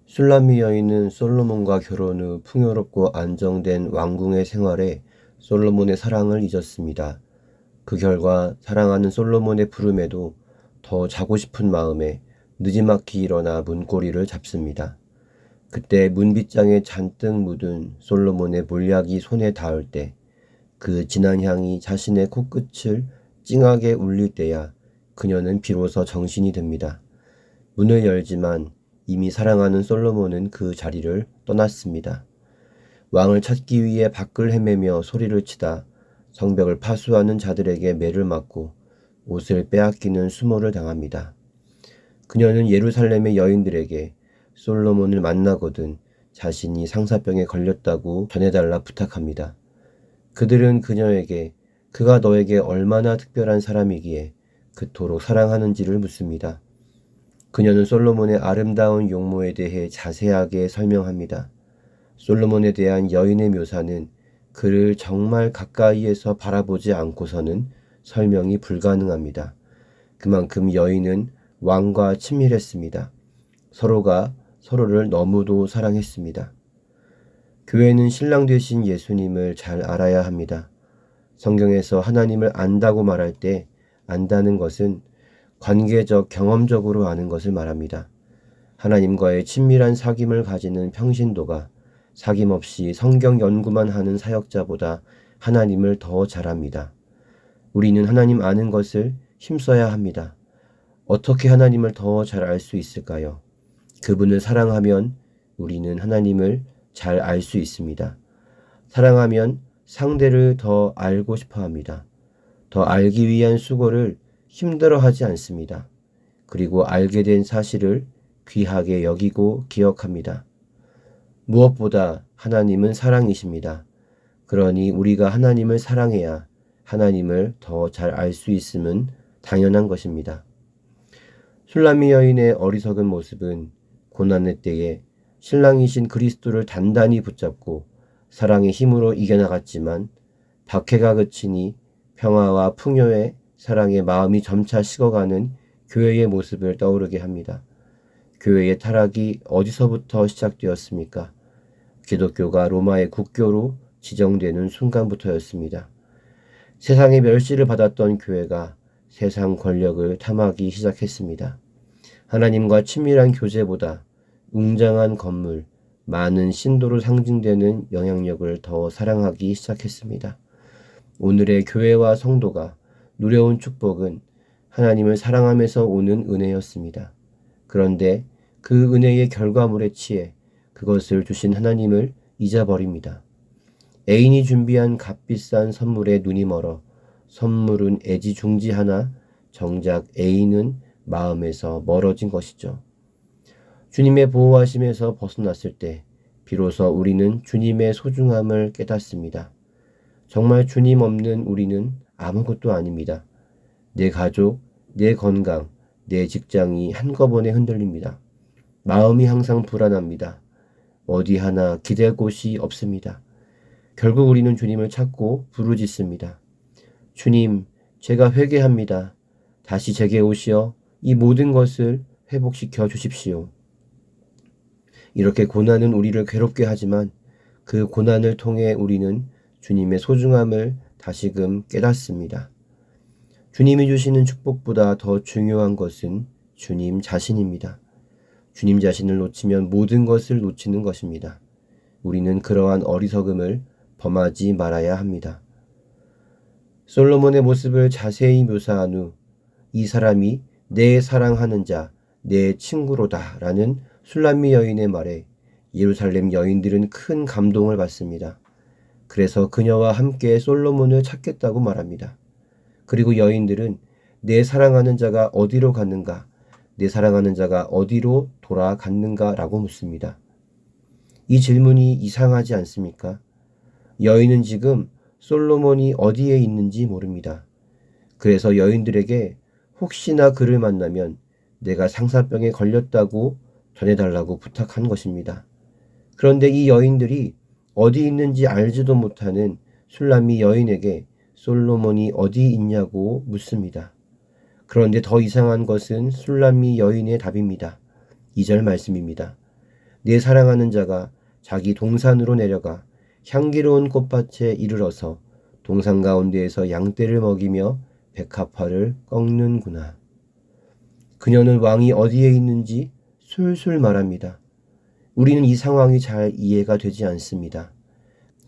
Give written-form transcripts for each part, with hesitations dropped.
술람미 여인은 솔로몬과 결혼 후 풍요롭고 안정된 왕궁의 생활에 솔로몬의 사랑을 잊었습니다. 그 결과 사랑하는 솔로몬의 부름에도 더 자고 싶은 마음에 느지막이 일어나 문고리를 잡습니다. 그때 문빗장에 잔뜩 묻은 솔로몬의 몰약이 손에 닿을 때 그 진한 향이 자신의 코끝을 찡하게 울릴 때야 그녀는 비로소 정신이 듭니다. 문을 열지만 이미 사랑하는 솔로몬은 그 자리를 떠났습니다. 왕을 찾기 위해 밖을 헤매며 소리를 치다 성벽을 파수하는 자들에게 매를 맞고 옷을 빼앗기는 수모를 당합니다. 그녀는 예루살렘의 여인들에게 솔로몬을 만나거든 자신이 상사병에 걸렸다고 전해달라 부탁합니다. 그들은 그녀에게 그가 너에게 얼마나 특별한 사람이기에 그토록 사랑하는지를 묻습니다. 그녀는 솔로몬의 아름다운 용모에 대해 자세하게 설명합니다. 솔로몬에 대한 여인의 묘사는 그를 정말 가까이에서 바라보지 않고서는 설명이 불가능합니다. 그만큼 여인은 왕과 친밀했습니다. 서로가 서로를 너무도 사랑했습니다. 교회는 신랑 되신 예수님을 잘 알아야 합니다. 성경에서 하나님을 안다고 말할 때 안다는 것은 관계적, 경험적으로 아는 것을 말합니다. 하나님과의 친밀한 사귐을 가지는 평신도가 사귐없이 성경 연구만 하는 사역자보다 하나님을 더 잘합니다. 우리는 하나님 아는 것을 힘써야 합니다. 어떻게 하나님을 더 잘 알 수 있을까요? 그분을 사랑하면 우리는 하나님을 잘 알 수 있습니다. 사랑하면 상대를 더 알고 싶어 합니다. 더 알기 위한 수고를 힘들어하지 않습니다. 그리고 알게 된 사실을 귀하게 여기고 기억합니다. 무엇보다 하나님은 사랑이십니다. 그러니 우리가 하나님을 사랑해야 하나님을 더 잘 알 수 있음은 당연한 것입니다. 술람미 여인의 어리석은 모습은 고난의 때에 신랑이신 그리스도를 단단히 붙잡고 사랑의 힘으로 이겨나갔지만 박해가 그치니 평화와 풍요의 사랑의 마음이 점차 식어가는 교회의 모습을 떠오르게 합니다. 교회의 타락이 어디서부터 시작되었습니까? 기독교가 로마의 국교로 지정되는 순간부터였습니다. 세상의 멸시를 받았던 교회가 세상 권력을 탐하기 시작했습니다. 하나님과 친밀한 교제보다 웅장한 건물, 많은 신도로 상징되는 영향력을 더 사랑하기 시작했습니다. 오늘의 교회와 성도가 누려온 축복은 하나님을 사랑하면서 오는 은혜였습니다. 그런데 그 은혜의 결과물에 취해 그것을 주신 하나님을 잊어버립니다. 애인이 준비한 값비싼 선물에 눈이 멀어 선물은 애지중지하나 정작 애인은 마음에서 멀어진 것이죠. 주님의 보호하심에서 벗어났을 때 비로소 우리는 주님의 소중함을 깨닫습니다. 정말 주님 없는 우리는 아무것도 아닙니다. 내 가족, 내 건강, 내 직장이 한꺼번에 흔들립니다. 마음이 항상 불안합니다. 어디 하나 기댈 곳이 없습니다. 결국 우리는 주님을 찾고 부르짖습니다. 주님, 제가 회개합니다. 다시 제게 오시어 이 모든 것을 회복시켜 주십시오. 이렇게 고난은 우리를 괴롭게 하지만 그 고난을 통해 우리는 주님의 소중함을 다시금 깨닫습니다. 주님이 주시는 축복보다 더 중요한 것은 주님 자신입니다. 주님 자신을 놓치면 모든 것을 놓치는 것입니다. 우리는 그러한 어리석음을 범하지 말아야 합니다. 솔로몬의 모습을 자세히 묘사한 후 이 사람이 내 사랑하는 자, 내 친구로다 라는 술람미 여인의 말에 예루살렘 여인들은 큰 감동을 받습니다. 그래서 그녀와 함께 솔로몬을 찾겠다고 말합니다. 그리고 여인들은 내 사랑하는 자가 어디로 갔는가, 내 사랑하는 자가 어디로 돌아갔는가 라고 묻습니다. 이 질문이 이상하지 않습니까? 여인은 지금 솔로몬이 어디에 있는지 모릅니다. 그래서 여인들에게 혹시나 그를 만나면 내가 상사병에 걸렸다고 전해달라고 부탁한 것입니다. 그런데 이 여인들이 어디 있는지 알지도 못하는 술람미 여인에게 솔로몬이 어디 있냐고 묻습니다. 그런데 더 이상한 것은 술람미 여인의 답입니다. 2절 말씀입니다. 내 사랑하는 자가 자기 동산으로 내려가 향기로운 꽃밭에 이르러서 동산 가운데에서 양떼를 먹이며 백합화를 꺾는구나. 그녀는 왕이 어디에 있는지 술술 말합니다. 우리는 이 상황이 잘 이해가 되지 않습니다.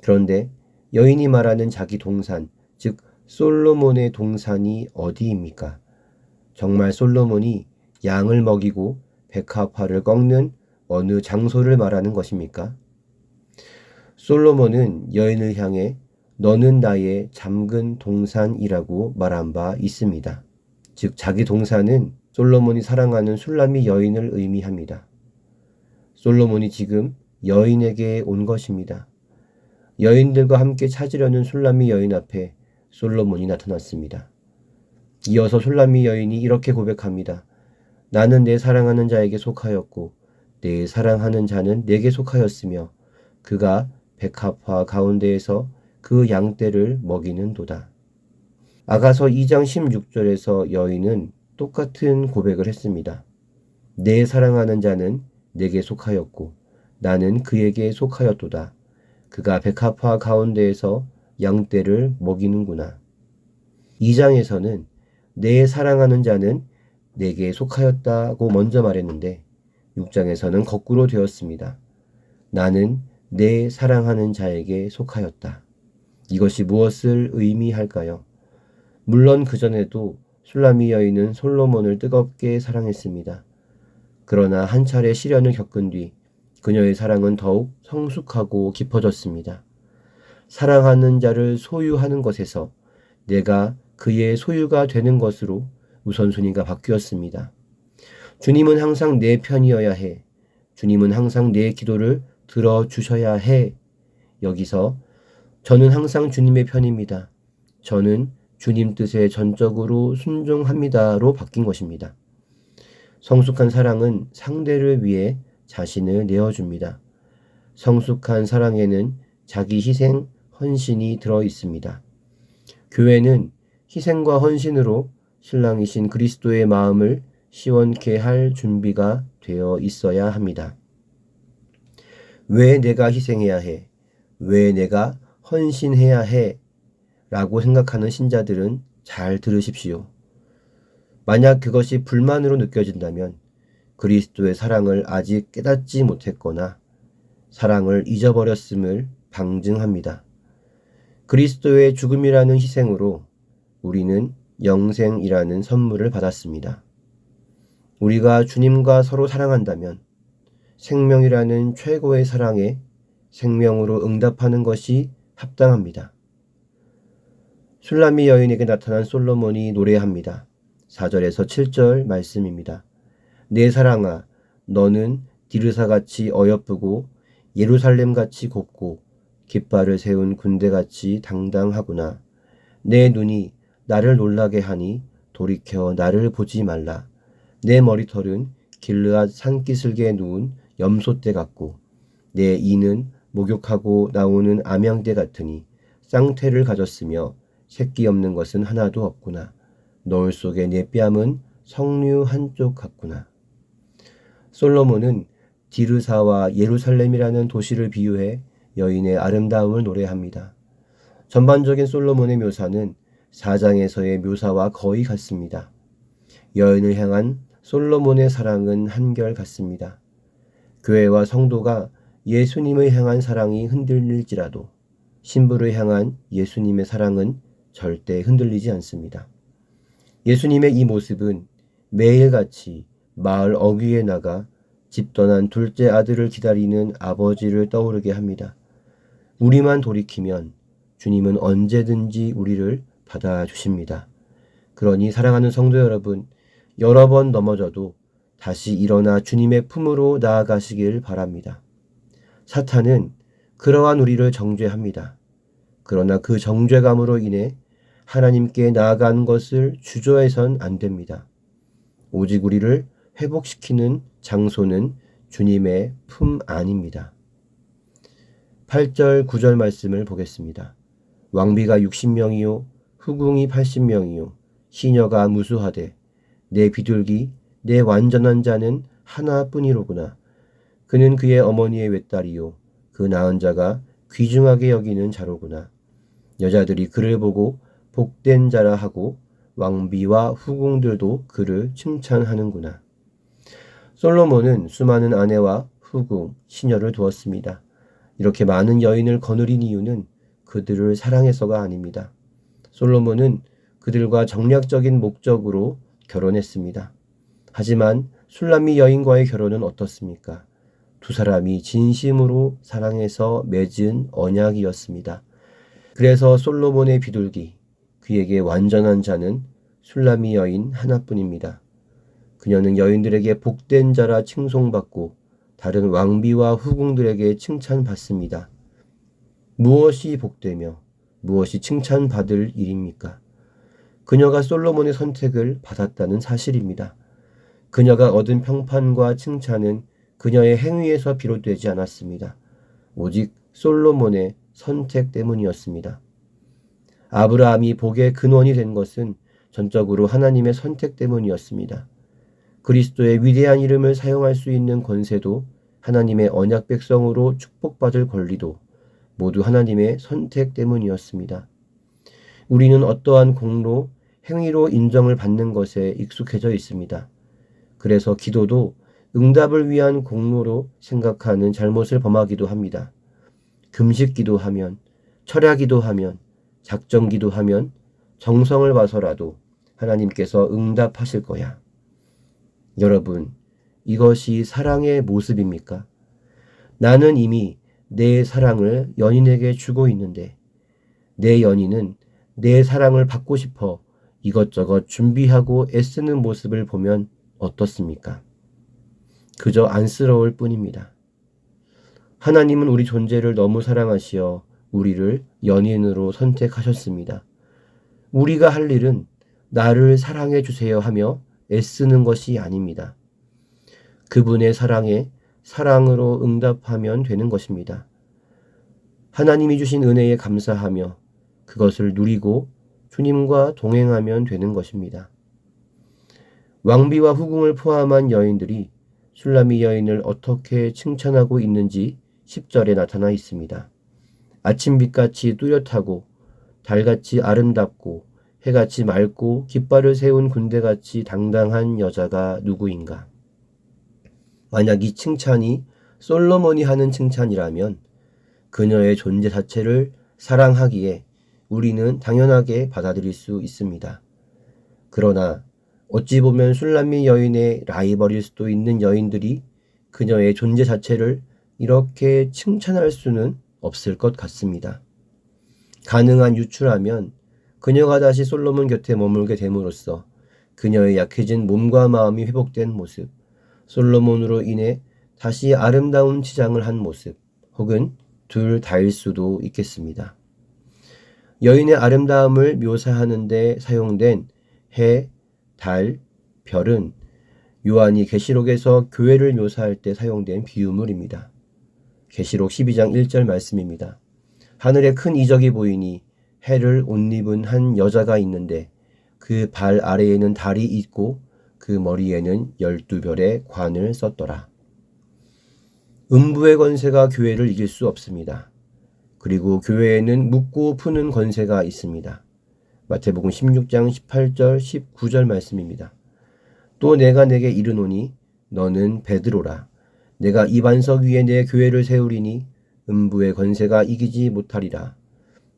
그런데 여인이 말하는 자기 동산, 즉 솔로몬의 동산이 어디입니까? 정말 솔로몬이 양을 먹이고 백합화를 꺾는 어느 장소를 말하는 것입니까? 솔로몬은 여인을 향해 너는 나의 잠근 동산이라고 말한 바 있습니다. 즉 자기 동산은 솔로몬이 사랑하는 술람미 여인을 의미합니다. 솔로몬이 지금 여인에게 온 것입니다. 여인들과 함께 찾으려는 술람미 여인 앞에 솔로몬이 나타났습니다. 이어서 술람미 여인이 이렇게 고백합니다. 나는 내 사랑하는 자에게 속하였고 내 사랑하는 자는 내게 속하였으며 그가 백합화 가운데에서 그 양떼를 먹이는도다. 아가서 2장 16절에서 여인은 똑같은 고백을 했습니다. 내 사랑하는 자는 내게 속하였고 나는 그에게 속하였도다. 그가 백합화 가운데에서 양떼를 먹이는구나. 2장에서는 내 사랑하는 자는 내게 속하였다고 먼저 말했는데 6장에서는 거꾸로 되었습니다. 나는 내 사랑하는 자에게 속하였다. 이것이 무엇을 의미할까요? 물론 그전에도 술람미 여인은 솔로몬을 뜨겁게 사랑했습니다. 그러나 한 차례 시련을 겪은 뒤 그녀의 사랑은 더욱 성숙하고 깊어졌습니다. 사랑하는 자를 소유하는 것에서 내가 그의 소유가 되는 것으로 우선순위가 바뀌었습니다. 주님은 항상 내 편이어야 해. 주님은 항상 내 기도를 들어주셔야 해. 여기서 저는 항상 주님의 편입니다. 저는 주님 뜻에 전적으로 순종합니다로 바뀐 것입니다. 성숙한 사랑은 상대를 위해 자신을 내어줍니다. 성숙한 사랑에는 자기 희생, 헌신이 들어 있습니다. 교회는 희생과 헌신으로 신랑이신 그리스도의 마음을 시원케 할 준비가 되어 있어야 합니다. 왜 내가 희생해야 해? 왜 내가 헌신해야 해? 라고 생각하는 신자들은 잘 들으십시오. 만약 그것이 불만으로 느껴진다면 그리스도의 사랑을 아직 깨닫지 못했거나 사랑을 잊어버렸음을 방증합니다. 그리스도의 죽음이라는 희생으로 우리는 영생이라는 선물을 받았습니다. 우리가 주님과 서로 사랑한다면 생명이라는 최고의 사랑에 생명으로 응답하는 것이 합당합니다. 술람미 여인에게 나타난 솔로몬이 노래합니다. 4절에서 7절 말씀입니다. 내 사랑아, 너는 디르사같이 어여쁘고 예루살렘같이 곱고 깃발을 세운 군대같이 당당하구나. 내 눈이 나를 놀라게 하니 돌이켜 나를 보지 말라. 내 머리털은 길르앗 산기슭에 누운 염소떼 같고 내 이는 목욕하고 나오는 암양떼 같으니 쌍태를 가졌으며 새끼 없는 것은 하나도 없구나. 너울 속에 내 뺨은 석류 한쪽 같구나. 솔로몬은 디르사와 예루살렘이라는 도시를 비유해 여인의 아름다움을 노래합니다. 전반적인 솔로몬의 묘사는 4장에서의 묘사와 거의 같습니다. 여인을 향한 솔로몬의 사랑은 한결같습니다. 교회와 성도가 예수님을 향한 사랑이 흔들릴지라도 신부를 향한 예수님의 사랑은 절대 흔들리지 않습니다. 예수님의 이 모습은 매일같이 마을 어귀에 나가 집 떠난 둘째 아들을 기다리는 아버지를 떠오르게 합니다. 우리만 돌이키면 주님은 언제든지 우리를 받아주십니다. 그러니 사랑하는 성도 여러분, 여러 번 넘어져도 다시 일어나 주님의 품으로 나아가시길 바랍니다. 사탄은 그러한 우리를 정죄합니다. 그러나 그 정죄감으로 인해 하나님께 나아가는 것을 주저해선 안 됩니다. 오직 우리를 회복시키는 장소는 주님의 품 안입니다. 8절 9절 말씀을 보겠습니다. 왕비가 60명이요 후궁이 80명이요 시녀가 무수하되 내 비둘기 내 완전한 자는 하나뿐이로구나. 그는 그의 어머니의 외딸이요 그 낳은 자가 귀중하게 여기는 자로구나. 여자들이 그를 보고 복된 자라 하고 왕비와 후궁들도 그를 칭찬하는구나. 솔로몬은 수많은 아내와 후궁, 시녀를 두었습니다. 이렇게 많은 여인을 거느린 이유는 그들을 사랑해서가 아닙니다. 솔로몬은 그들과 정략적인 목적으로 결혼했습니다. 하지만 술람미 여인과의 결혼은 어떻습니까? 두 사람이 진심으로 사랑해서 맺은 언약이었습니다. 그래서 솔로몬의 비둘기, 그에게 완전한 자는 술람미 여인 하나뿐입니다. 그녀는 여인들에게 복된 자라 칭송받고 다른 왕비와 후궁들에게 칭찬받습니다. 무엇이 복되며 무엇이 칭찬받을 일입니까? 그녀가 솔로몬의 선택을 받았다는 사실입니다. 그녀가 얻은 평판과 칭찬은 그녀의 행위에서 비롯되지 않았습니다. 오직 솔로몬의 선택 때문이었습니다. 아브라함이 복의 근원이 된 것은 전적으로 하나님의 선택 때문이었습니다. 그리스도의 위대한 이름을 사용할 수 있는 권세도 하나님의 언약 백성으로 축복받을 권리도 모두 하나님의 선택 때문이었습니다. 우리는 어떠한 공로, 행위로 인정을 받는 것에 익숙해져 있습니다. 그래서 기도도 응답을 위한 공로로 생각하는 잘못을 범하기도 합니다. 금식 기도하면, 철야 기도하면, 작정 기도하면 정성을 봐서라도 하나님께서 응답하실 거야. 여러분, 이것이 사랑의 모습입니까? 나는 이미 내 사랑을 연인에게 주고 있는데 내 연인은 내 사랑을 받고 싶어 이것저것 준비하고 애쓰는 모습을 보면 어떻습니까? 그저 안쓰러울 뿐입니다. 하나님은 우리 존재를 너무 사랑하시어 우리를 연인으로 선택하셨습니다. 우리가 할 일은 나를 사랑해 주세요 하며 애쓰는 것이 아닙니다. 그분의 사랑에 사랑으로 응답하면 되는 것입니다. 하나님이 주신 은혜에 감사하며 그것을 누리고 주님과 동행하면 되는 것입니다. 왕비와 후궁을 포함한 여인들이 술람미 여인을 어떻게 칭찬하고 있는지 10절에 나타나 있습니다. 아침빛같이 뚜렷하고 달같이 아름답고 해같이 맑고 깃발을 세운 군대같이 당당한 여자가 누구인가? 만약 이 칭찬이 솔로몬이 하는 칭찬이라면 그녀의 존재 자체를 사랑하기에 우리는 당연하게 받아들일 수 있습니다. 그러나 어찌 보면 술람미 여인의 라이벌일 수도 있는 여인들이 그녀의 존재 자체를 이렇게 칭찬할 수는 없을 것 같습니다. 가능한 유추라면 그녀가 다시 솔로몬 곁에 머물게 됨으로써 그녀의 약해진 몸과 마음이 회복된 모습, 솔로몬으로 인해 다시 아름다운 치장을 한 모습, 혹은 둘 다일 수도 있겠습니다. 여인의 아름다움을 묘사하는 데 사용된 해, 달, 별은 요한이 계시록에서 교회를 묘사할 때 사용된 비유물입니다. 계시록 12장 1절 말씀입니다. 하늘에 큰 이적이 보이니 해를 옷 입은 한 여자가 있는데 그 발 아래에는 달이 있고 그 머리에는 12별의 관을 썼더라. 음부의 권세가 교회를 이길 수 없습니다. 그리고 교회에는 묻고 푸는 권세가 있습니다. 마태복음 16장 18절 19절 말씀입니다. 또 내가 내게 이르노니 너는 베드로라. 내가 이 반석 위에 내 교회를 세우리니 음부의 권세가 이기지 못하리라.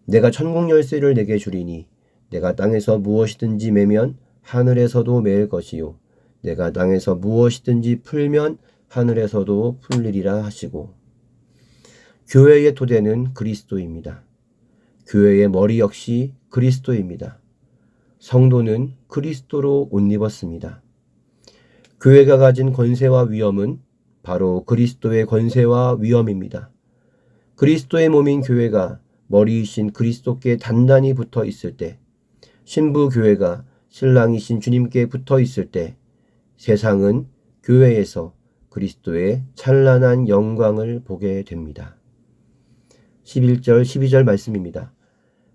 내가 천국 열쇠를 내게 주리니 내가 땅에서 무엇이든지 매면 하늘에서도 매일 것이요 내가 땅에서 무엇이든지 풀면 하늘에서도 풀리리라 하시고. 교회의 토대는 그리스도입니다. 교회의 머리 역시 그리스도입니다. 성도는 그리스도로 옷 입었습니다. 교회가 가진 권세와 위엄은 바로 그리스도의 권세와 위엄입니다. 그리스도의 몸인 교회가 머리이신 그리스도께 단단히 붙어 있을 때, 신부 교회가 신랑이신 주님께 붙어 있을 때, 세상은 교회에서 그리스도의 찬란한 영광을 보게 됩니다. 11절 12절 말씀입니다.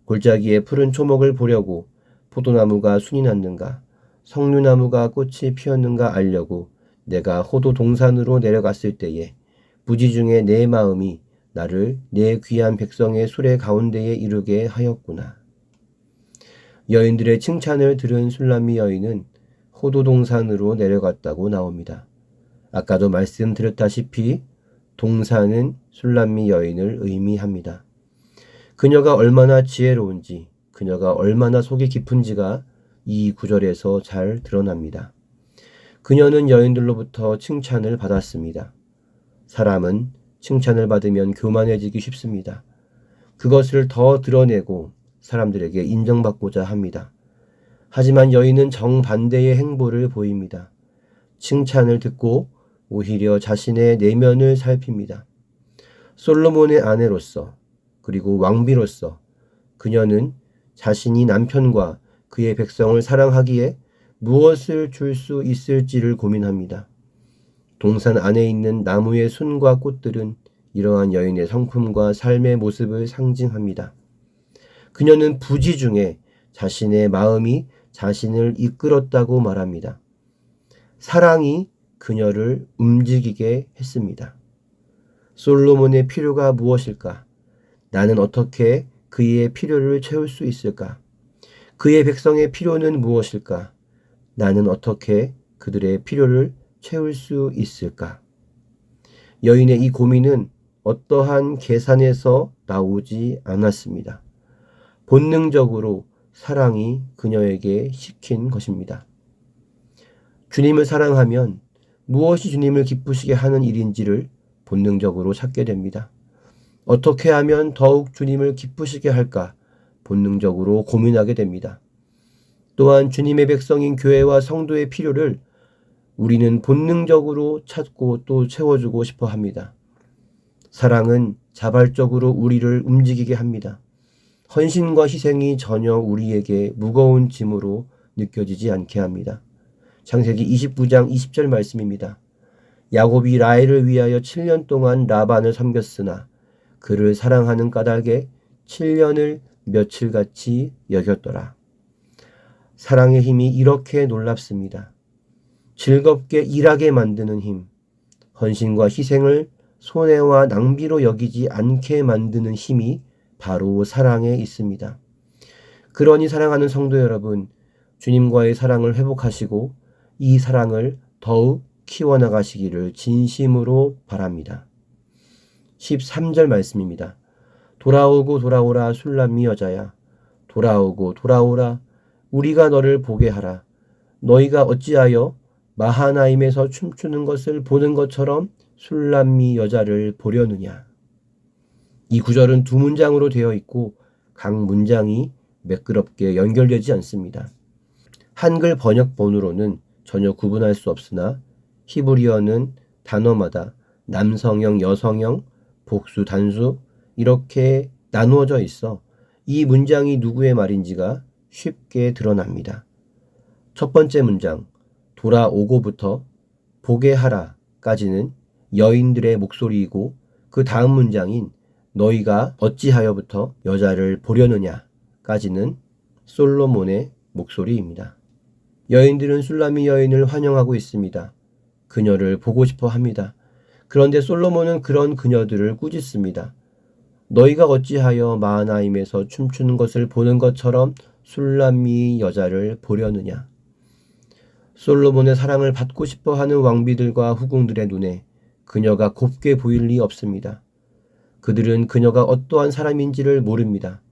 골짜기에 푸른 초목을 보려고 포도나무가 순이 났는가 석류나무가 꽃이 피었는가 알려고 내가 호도 동산으로 내려갔을 때에 부지 중에 내 마음이 나를 내 귀한 백성의 수레 가운데에 이르게 하였구나. 여인들의 칭찬을 들은 술람미 여인은 호도동산으로 내려갔다고 나옵니다. 아까도 말씀드렸다시피 동산은 술람미 여인을 의미합니다. 그녀가 얼마나 지혜로운지, 그녀가 얼마나 속이 깊은지가 이 구절에서 잘 드러납니다. 그녀는 여인들로부터 칭찬을 받았습니다. 사람은 칭찬을 받으면 교만해지기 쉽습니다. 그것을 더 드러내고 사람들에게 인정받고자 합니다. 하지만 여인은 정반대의 행보를 보입니다. 칭찬을 듣고 오히려 자신의 내면을 살핍니다. 솔로몬의 아내로서 그리고 왕비로서 그녀는 자신이 남편과 그의 백성을 사랑하기에 무엇을 줄 수 있을지를 고민합니다. 동산 안에 있는 나무의 순과 꽃들은 이러한 여인의 성품과 삶의 모습을 상징합니다. 그녀는 부지 중에 자신의 마음이 자신을 이끌었다고 말합니다. 사랑이 그녀를 움직이게 했습니다. 솔로몬의 필요가 무엇일까? 나는 어떻게 그의 필요를 채울 수 있을까? 그의 백성의 필요는 무엇일까? 나는 어떻게 그들의 필요를 채울 수 있을까? 여인의 이 고민은 어떠한 계산에서 나오지 않았습니다. 본능적으로 사랑이 그녀에게 시킨 것입니다. 주님을 사랑하면 무엇이 주님을 기쁘시게 하는 일인지를 본능적으로 찾게 됩니다. 어떻게 하면 더욱 주님을 기쁘시게 할까 본능적으로 고민하게 됩니다. 또한 주님의 백성인 교회와 성도의 필요를 우리는 본능적으로 찾고 또 채워주고 싶어 합니다. 사랑은 자발적으로 우리를 움직이게 합니다. 헌신과 희생이 전혀 우리에게 무거운 짐으로 느껴지지 않게 합니다. 창세기 29장 20절 말씀입니다. 야곱이 라헬을 위하여 7년 동안 라반을 섬겼으나 그를 사랑하는 까닭에 7년을 며칠같이 여겼더라. 사랑의 힘이 이렇게 놀랍습니다. 즐겁게 일하게 만드는 힘, 헌신과 희생을 손해와 낭비로 여기지 않게 만드는 힘이 바로 사랑에 있습니다. 그러니 사랑하는 성도 여러분, 주님과의 사랑을 회복하시고 이 사랑을 더욱 키워나가시기를 진심으로 바랍니다. 13절 말씀입니다. 돌아오고 돌아오라 술람미 여자야. 돌아오고 돌아오라 우리가 너를 보게 하라. 너희가 어찌하여 마하나임에서 춤추는 것을 보는 것처럼 술람미 여자를 보려느냐. 이 구절은 두 문장으로 되어 있고 각 문장이 매끄럽게 연결되지 않습니다. 한글 번역본으로는 전혀 구분할 수 없으나 히브리어는 단어마다 남성형, 여성형, 복수, 단수 이렇게 나누어져 있어 이 문장이 누구의 말인지가 쉽게 드러납니다. 첫 번째 문장 돌아오고부터 보게 하라까지는 여인들의 목소리이고 그 다음 문장인 너희가 어찌하여부터 여자를 보려느냐까지는 솔로몬의 목소리입니다. 여인들은 술람미 여인을 환영하고 있습니다. 그녀를 보고 싶어 합니다. 그런데 솔로몬은 그런 그녀들을 꾸짖습니다. 너희가 어찌하여 마하나임에서 춤추는 것을 보는 것처럼 술람미 여자를 보려느냐. 솔로몬의 사랑을 받고 싶어 하는 왕비들과 후궁들의 눈에 그녀가 곱게 보일 리 없습니다. 그들은 그녀가 어떠한 사람인지를 모릅니다.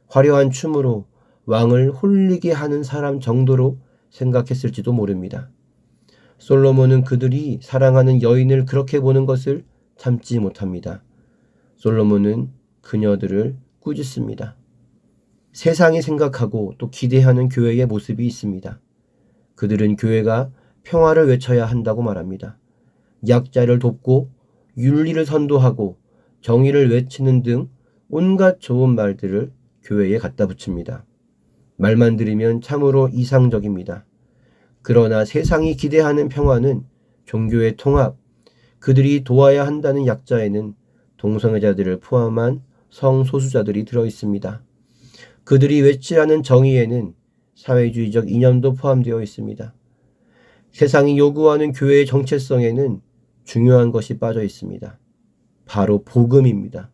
화려한 춤으로 왕을 홀리게 하는 사람 정도로 생각했을지도 모릅니다. 솔로몬은 그들이 사랑하는 여인을 그렇게 보는 것을 참지 못합니다. 솔로몬은 그녀들을 꾸짖습니다. 세상이 생각하고 또 기대하는 교회의 모습이 있습니다. 그들은 교회가 평화를 외쳐야 한다고 말합니다. 약자를 돕고 윤리를 선도하고 정의를 외치는 등 온갖 좋은 말들을 교회에 갖다 붙입니다. 말만 들으면 참으로 이상적입니다. 그러나 세상이 기대하는 평화는 종교의 통합, 그들이 도와야 한다는 약자에는 동성애자들을 포함한 성소수자들이 들어있습니다. 그들이 외치라는 정의에는 사회주의적 이념도 포함되어 있습니다. 세상이 요구하는 교회의 정체성에는 중요한 것이 빠져 있습니다. 바로 복음입니다.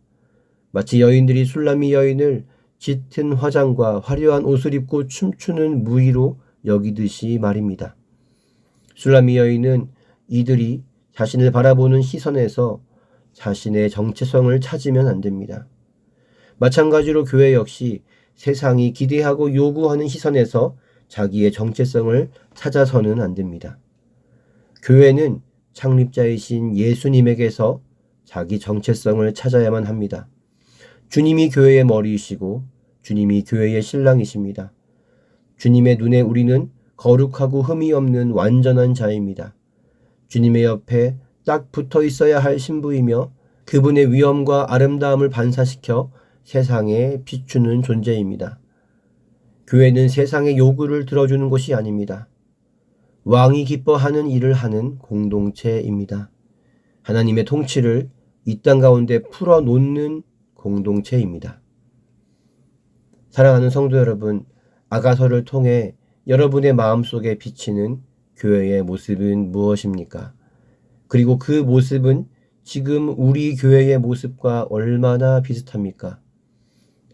마치 여인들이 술람미 여인을 짙은 화장과 화려한 옷을 입고 춤추는 무의로 여기듯이 말입니다. 술람미 여인은 이들이 자신을 바라보는 시선에서 자신의 정체성을 찾으면 안 됩니다. 마찬가지로 교회 역시 세상이 기대하고 요구하는 시선에서 자기의 정체성을 찾아서는 안 됩니다. 교회는 창립자이신 예수님에게서 자기 정체성을 찾아야만 합니다. 주님이 교회의 머리이시고 주님이 교회의 신랑이십니다. 주님의 눈에 우리는 거룩하고 흠이 없는 완전한 자입니다. 주님의 옆에 딱 붙어 있어야 할 신부이며 그분의 위엄과 아름다움을 반사시켜 세상에 비추는 존재입니다. 교회는 세상의 요구를 들어주는 곳이 아닙니다. 왕이 기뻐하는 일을 하는 공동체입니다. 하나님의 통치를 이 땅 가운데 풀어놓는 공동체입니다. 사랑하는 성도 여러분, 아가서를 통해 여러분의 마음속에 비치는 교회의 모습은 무엇입니까? 그리고 그 모습은 지금 우리 교회의 모습과 얼마나 비슷합니까?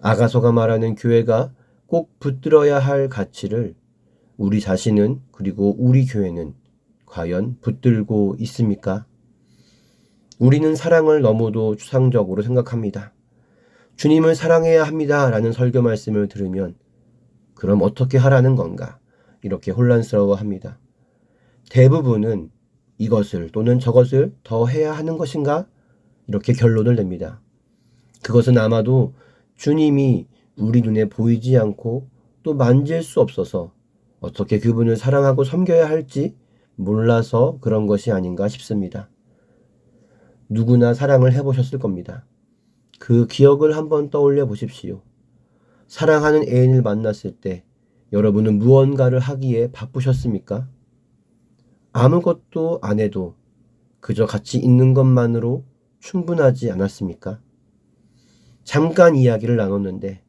아가서가 말하는 교회가 꼭 붙들어야 할 가치를 우리 자신은 그리고 우리 교회는 과연 붙들고 있습니까? 우리는 사랑을 너무도 추상적으로 생각합니다. 주님을 사랑해야 합니다 라는 설교 말씀을 들으면 그럼 어떻게 하라는 건가? 이렇게 혼란스러워합니다. 대부분은 이것을 또는 저것을 더 해야 하는 것인가? 이렇게 결론을 냅니다. 그것은 아마도 주님이 우리 눈에 보이지 않고 또 만질 수 없어서 어떻게 그분을 사랑하고 섬겨야 할지 몰라서 그런 것이 아닌가 싶습니다. 누구나 사랑을 해보셨을 겁니다. 그 기억을 한번 떠올려 보십시오. 사랑하는 애인을 만났을 때 여러분은 무언가를 하기에 바쁘셨습니까? 아무것도 안 해도 그저 같이 있는 것만으로 충분하지 않았습니까? 잠깐 이야기를 나눴는데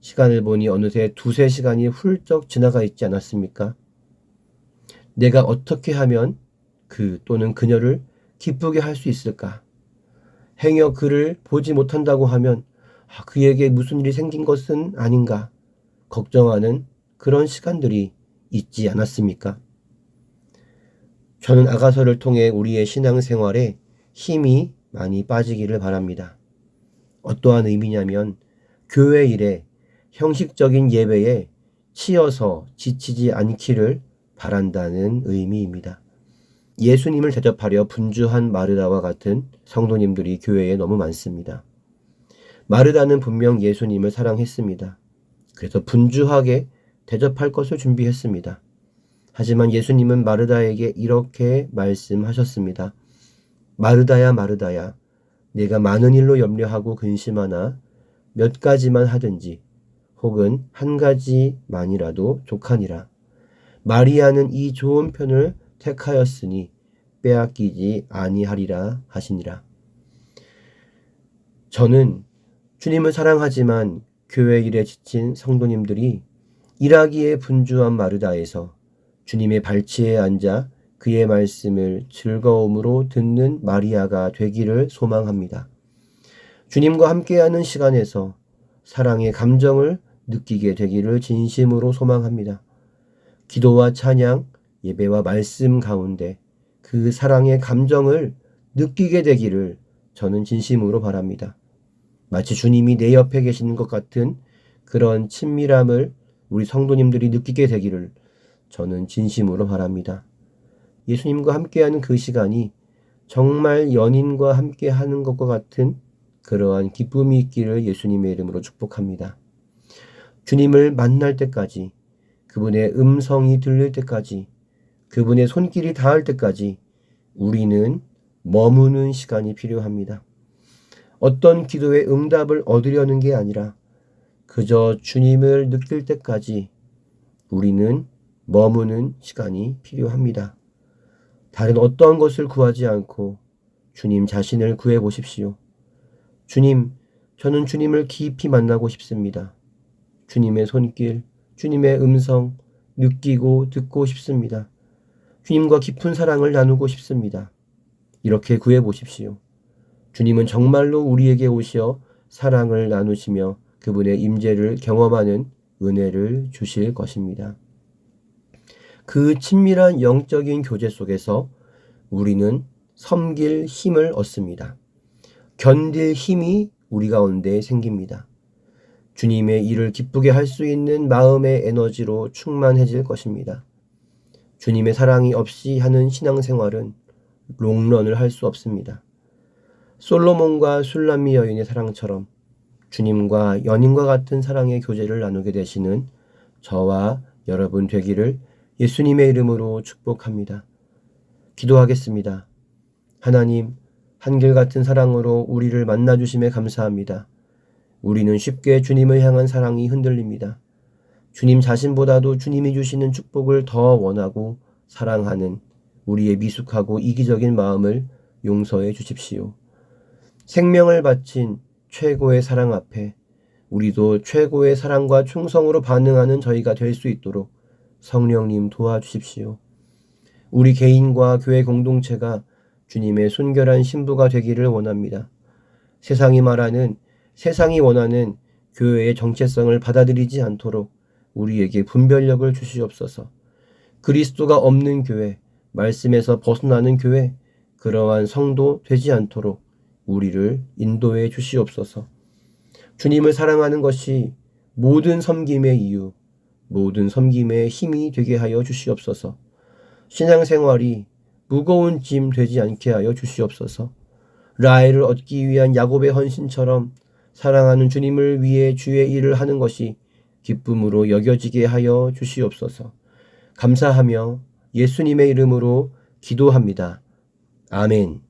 시간을 보니 어느새 2-3시간이 훌쩍 지나가 있지 않았습니까? 내가 어떻게 하면 그 또는 그녀를 기쁘게 할 수 있을까? 행여 그를 보지 못한다고 하면 그에게 무슨 일이 생긴 것은 아닌가? 걱정하는 그런 시간들이 있지 않았습니까? 저는 아가서를 통해 우리의 신앙생활에 힘이 많이 빠지기를 바랍니다. 어떠한 의미냐면 교회 일에 형식적인 예배에 치여서 지치지 않기를 바란다는 의미입니다. 예수님을 대접하려 분주한 마르다와 같은 성도님들이 교회에 너무 많습니다. 마르다는 분명 예수님을 사랑했습니다. 그래서 분주하게 대접할 것을 준비했습니다. 하지만 예수님은 마르다에게 이렇게 말씀하셨습니다. 마르다야 마르다야, 내가 많은 일로 염려하고 근심하나 몇 가지만 하든지 혹은 한 가지만이라도 족하니라. 마리아는 이 좋은 편을 택하였으니 빼앗기지 아니하리라 하시니라. 저는 주님을 사랑하지만 교회 일에 지친 성도님들이 일하기에 분주한 마르다에서 주님의 발치에 앉아 그의 말씀을 즐거움으로 듣는 마리아가 되기를 소망합니다. 주님과 함께하는 시간에서 사랑의 감정을 느끼게 되기를 진심으로 소망합니다. 기도와 찬양, 예배와 말씀 가운데 그 사랑의 감정을 느끼게 되기를 저는 진심으로 바랍니다. 마치 주님이 내 옆에 계시는 것 같은 그런 친밀함을 우리 성도님들이 느끼게 되기를 저는 진심으로 바랍니다. 예수님과 함께하는 그 시간이 정말 연인과 함께하는 것과 같은 그러한 기쁨이 있기를 예수님의 이름으로 축복합니다. 주님을 만날 때까지, 그분의 음성이 들릴 때까지, 그분의 손길이 닿을 때까지 우리는 머무는 시간이 필요합니다. 어떤 기도의 응답을 얻으려는 게 아니라 그저 주님을 느낄 때까지 우리는 머무는 시간이 필요합니다. 다른 어떤 것을 구하지 않고 주님 자신을 구해 보십시오. 주님, 저는 주님을 깊이 만나고 싶습니다. 주님의 손길, 주님의 음성 느끼고 듣고 싶습니다. 주님과 깊은 사랑을 나누고 싶습니다. 이렇게 구해 보십시오. 주님은 정말로 우리에게 오시어 사랑을 나누시며 그분의 임재를 경험하는 은혜를 주실 것입니다. 그 친밀한 영적인 교제 속에서 우리는 섬길 힘을 얻습니다. 견딜 힘이 우리 가운데 생깁니다. 주님의 일을 기쁘게 할 수 있는 마음의 에너지로 충만해질 것입니다. 주님의 사랑이 없이 하는 신앙생활은 롱런을 할 수 없습니다. 솔로몬과 술람미 여인의 사랑처럼 주님과 연인과 같은 사랑의 교제를 나누게 되시는 저와 여러분 되기를 예수님의 이름으로 축복합니다. 기도하겠습니다. 하나님, 한결같은 사랑으로 우리를 만나주심에 감사합니다. 우리는 쉽게 주님을 향한 사랑이 흔들립니다. 주님 자신보다도 주님이 주시는 축복을 더 원하고 사랑하는 우리의 미숙하고 이기적인 마음을 용서해 주십시오. 생명을 바친 최고의 사랑 앞에 우리도 최고의 사랑과 충성으로 반응하는 저희가 될 수 있도록 성령님 도와주십시오. 우리 개인과 교회 공동체가 주님의 순결한 신부가 되기를 원합니다. 세상이 원하는 교회의 정체성을 받아들이지 않도록 우리에게 분별력을 주시옵소서. 그리스도가 없는 교회, 말씀에서 벗어나는 교회, 그러한 성도 되지 않도록 우리를 인도해 주시옵소서. 주님을 사랑하는 것이 모든 섬김의 이유, 모든 섬김의 힘이 되게 하여 주시옵소서. 신앙생활이 무거운 짐 되지 않게 하여 주시옵소서. 라헬을 얻기 위한 야곱의 헌신처럼 사랑하는 주님을 위해 주의 일을 하는 것이 기쁨으로 여겨지게 하여 주시옵소서. 감사하며 예수님의 이름으로 기도합니다. 아멘.